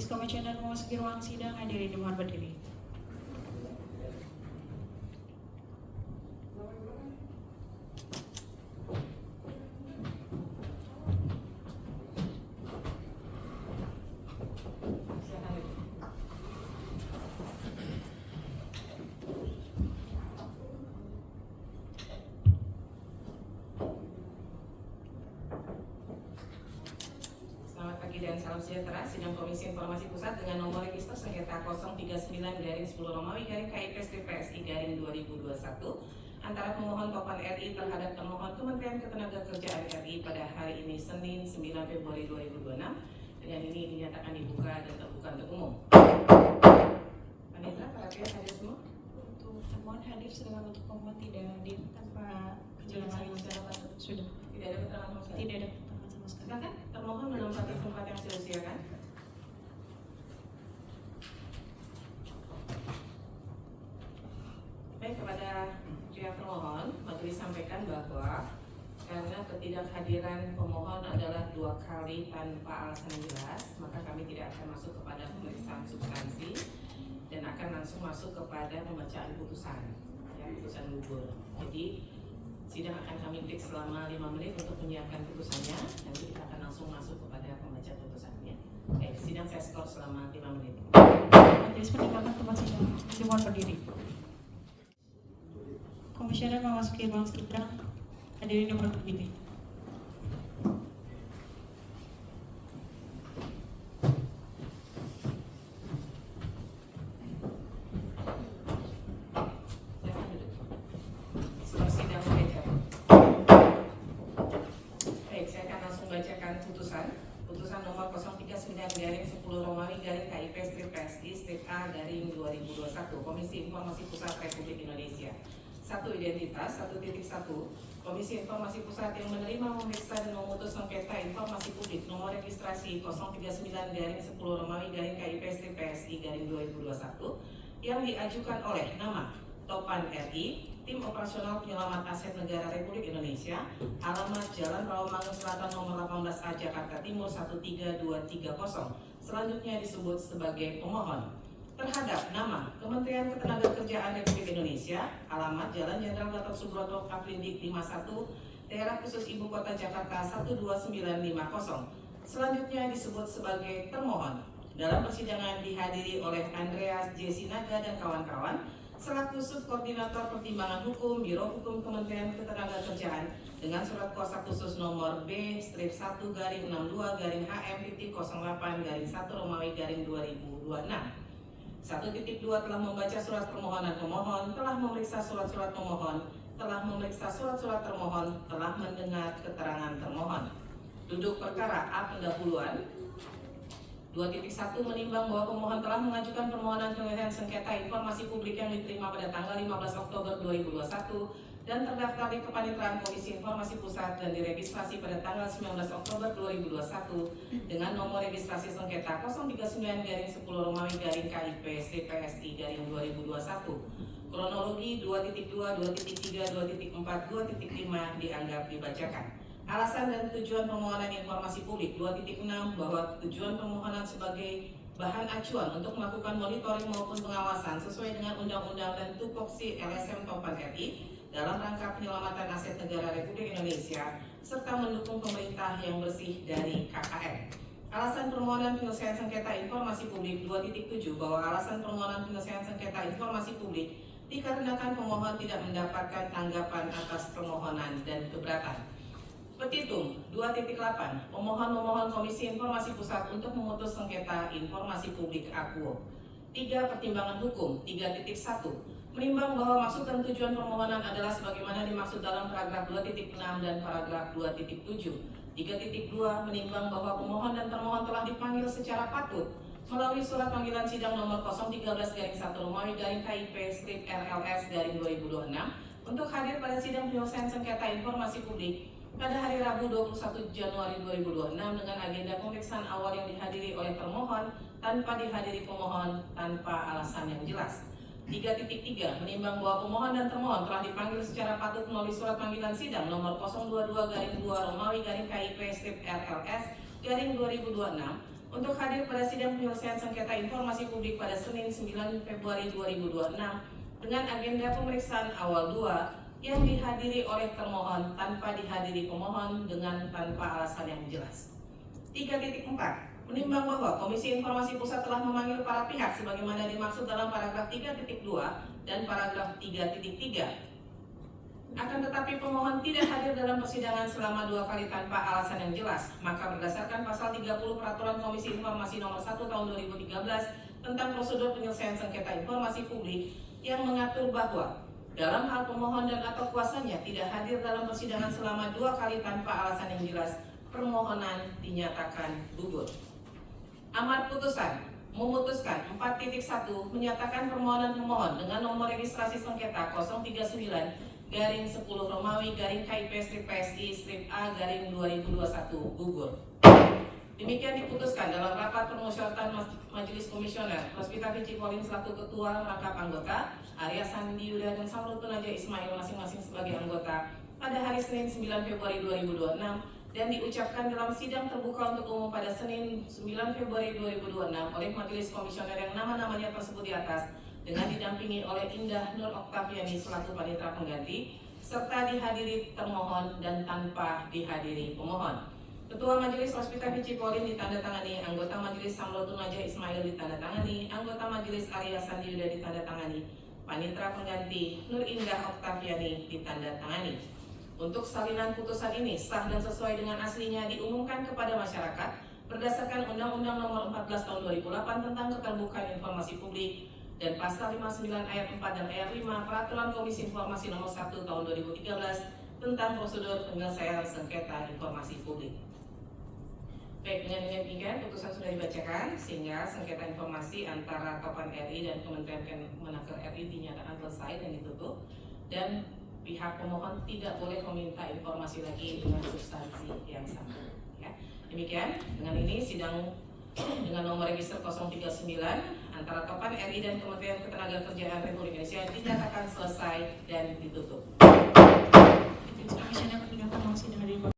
Majelis Komisioner memasuki ruang sidang, hadirin dimohon berdiri. Dan salam sejahtera. Sidang Komisi Informasi Pusat dengan nomor register sengketa 039/10-KIP-PSI-2021 antara pemohon Topan RI terhadap termohon Kementerian Ketenagakerjaan RI pada hari ini Senin 9 Februari 2026. Dengan ini dinyatakan dibuka dan terbuka untuk umum. Panitra, perhatian hadir semua. Untuk termohon hadir, sedangkan untuk pemohon tidak hadir tanpa kejelasan masyarakat. Sudah Tidak ada keterangan sama sekali. tidak ada keterangan sama sekali. Silakan termohon menempati tempat yang sudah disediakan. Baik, kepada pihak termohon, majelis sampaikan bahwa karena ketidakhadiran pemohon adalah 2 kali tanpa alasan yang jelas, maka kami tidak akan masuk kepada pemeriksaan substansi dan akan langsung masuk kepada pembacaan putusan, ya, putusan gugur. Jadi sidang akan kami break selama 5 menit untuk menyiapkan putusannya. Nanti kita akan langsung masuk kepada pembacaan putusannya. Baik, sidang saya skor selama 5 menit. Majelis meninggalkan tempat sidang, dimohon berdiri. Komisioner memasuki ruang sidang, hadirin dimohon berdiri. Putusan nomor 039/10-KIP-PSI-2021 Komisi Informasi Pusat Republik Indonesia. 1. Identitas 1.1 Komisi Informasi Pusat yang menerima, memeriksa dan memutus sengketa informasi publik nomor registrasi 039/10-KIP-PSI-2021 yang diajukan oleh nama Topan RI, Tim Operasional Penyelamat Aset Negara Republik Indonesia, alamat Jalan Rawamangun Selatan nomor 18A Jakarta Timur 13230, selanjutnya disebut sebagai pemohon. Terhadap nama Kementerian Ketenagakerjaan Republik Indonesia, alamat Jalan Jenderal Gatot Subroto Kaplindik 51, Daerah Khusus Ibu Kota Jakarta 12950, selanjutnya disebut sebagai termohon. Dalam persidangan dihadiri oleh Andreas J. Sinaga dan kawan-kawan selaku Subkoordinator Pertimbangan Hukum Biro Hukum Kementerian Ketenagakerjaan dengan surat kuasa khusus nomor B-1-62-HM-08-1-2026. 1.2 telah membaca surat permohonan pemohon, telah memeriksa surat-surat pemohon, telah memeriksa surat-surat termohon, telah mendengar keterangan termohon. Duduk perkara A pendahuluan. 2.1 menimbang bahwa pemohon telah mengajukan permohonan penyelesaian sengketa informasi publik yang diterima pada tanggal 15 Oktober 2021 dan terdaftar di Kepanitraan Komisi Informasi Pusat dan diregistrasi pada tanggal 19 Oktober 2021 dengan nomor registrasi sengketa 039/10-KIP-PSI-2021. Kronologi 2.2, 2.3, 2.4, 2.5 dianggap dibacakan. Alasan dan tujuan permohonan informasi publik 2.6 bahwa tujuan permohonan sebagai bahan acuan untuk melakukan monitoring maupun pengawasan sesuai dengan Undang-Undang dan Tupoksi LSM Topan RI dalam rangka penyelamatan aset negara Republik Indonesia serta mendukung pemerintah yang bersih dari KKN. Alasan permohonan penyelesaian sengketa informasi publik 2.7 bahwa alasan permohonan penyelesaian sengketa informasi publik dikarenakan pemohon tidak mendapatkan tanggapan atas permohonan dan keberatan. Petitum 2.8 pemohon memohon Komisi Informasi Pusat untuk memutus sengketa informasi publik akuo. 3. Pertimbangan hukum 3.1 menimbang bahwa maksud dan tujuan permohonan adalah sebagaimana dimaksud dalam paragraf 2.6 dan paragraf 2.7. 3.2 menimbang bahwa pemohon dan termohon telah dipanggil secara patut melalui surat panggilan sidang nomor 013-1-KIP-RLS-2026 untuk hadir pada sidang penyelesaian sengketa informasi publik pada hari Rabu 21 Januari 2026 dengan agenda pemeriksaan awal yang dihadiri oleh termohon tanpa dihadiri pemohon tanpa alasan yang jelas. 3.3 menimbang bahwa pemohon dan termohon telah dipanggil secara patut melalui surat panggilan sidang nomor 022-2 Romawi-KIP-RLS-2026 untuk hadir pada sidang penyelesaian sengketa informasi publik pada Senin 9 Februari 2026 dengan agenda pemeriksaan awal 2 yang dihadiri oleh termohon tanpa dihadiri pemohon dengan tanpa alasan yang jelas. 3.4. Menimbang bahwa Komisi Informasi Pusat telah memanggil para pihak sebagaimana dimaksud dalam paragraf 3.2 dan paragraf 3.3. Akan tetapi pemohon tidak hadir dalam persidangan selama 2 kali tanpa alasan yang jelas, maka berdasarkan pasal 30 Peraturan Komisi Informasi Nomor 1 Tahun 2013 tentang prosedur penyelesaian sengketa informasi publik yang mengatur bahwa dalam hal pemohon dan atau kuasanya tidak hadir dalam persidangan selama 2 kali tanpa alasan yang jelas, permohonan dinyatakan gugur. Amar putusan memutuskan 4.1 menyatakan permohonan pemohon dengan nomor registrasi sengketa 039/10 Romawi KIP/PSI/A/2021 gugur. Demikian diputuskan dalam rapat permusyawaratan Majelis Komisioner Rospita Vici Pauline selaku Ketua, merangkap anggota, Arya Sandi Yuda dan Samrutun Naja Ismail masing-masing sebagai anggota pada hari Senin 9 Februari 2026 dan diucapkan dalam sidang terbuka untuk umum pada Senin 9 Februari 2026 oleh Majelis Komisioner yang nama-namanya tersebut di atas dengan didampingi oleh Indah Nur Oktaviani selaku panitera pengganti serta dihadiri termohon dan tanpa dihadiri pemohon. Ketua Majelis Rospita Vici Pauline ditandatangani, anggota Majelis Samrutun Naja Ismail ditandatangani, anggota Majelis Arya Sandi Yuda ditandatangani, panitera pengganti Nur Indah Oktaviani ditandatangani. Untuk salinan putusan ini sah dan sesuai dengan aslinya diumumkan kepada masyarakat berdasarkan Undang-Undang Nomor 14 Tahun 2008 tentang Keterbukaan Informasi Publik dan Pasal 59 Ayat 4 dan Ayat 5 Peraturan Komisi Informasi Nomor 1 Tahun 2013 tentang prosedur penyelesaian sengketa informasi publik. Baik, dengan demikian putusan sudah dibacakan sehingga sengketa informasi antara Topan RI dan Kementerian Kemenaker RI dinyatakan selesai dan ditutup, dan pihak pemohon tidak boleh meminta informasi lagi dengan substansi yang sama. Ya. Demikian, dengan ini sidang dengan nomor register 039 antara Topan RI dan Kementerian Ketenagakerjaan Republik Indonesia dinyatakan selesai dan ditutup. Komisioner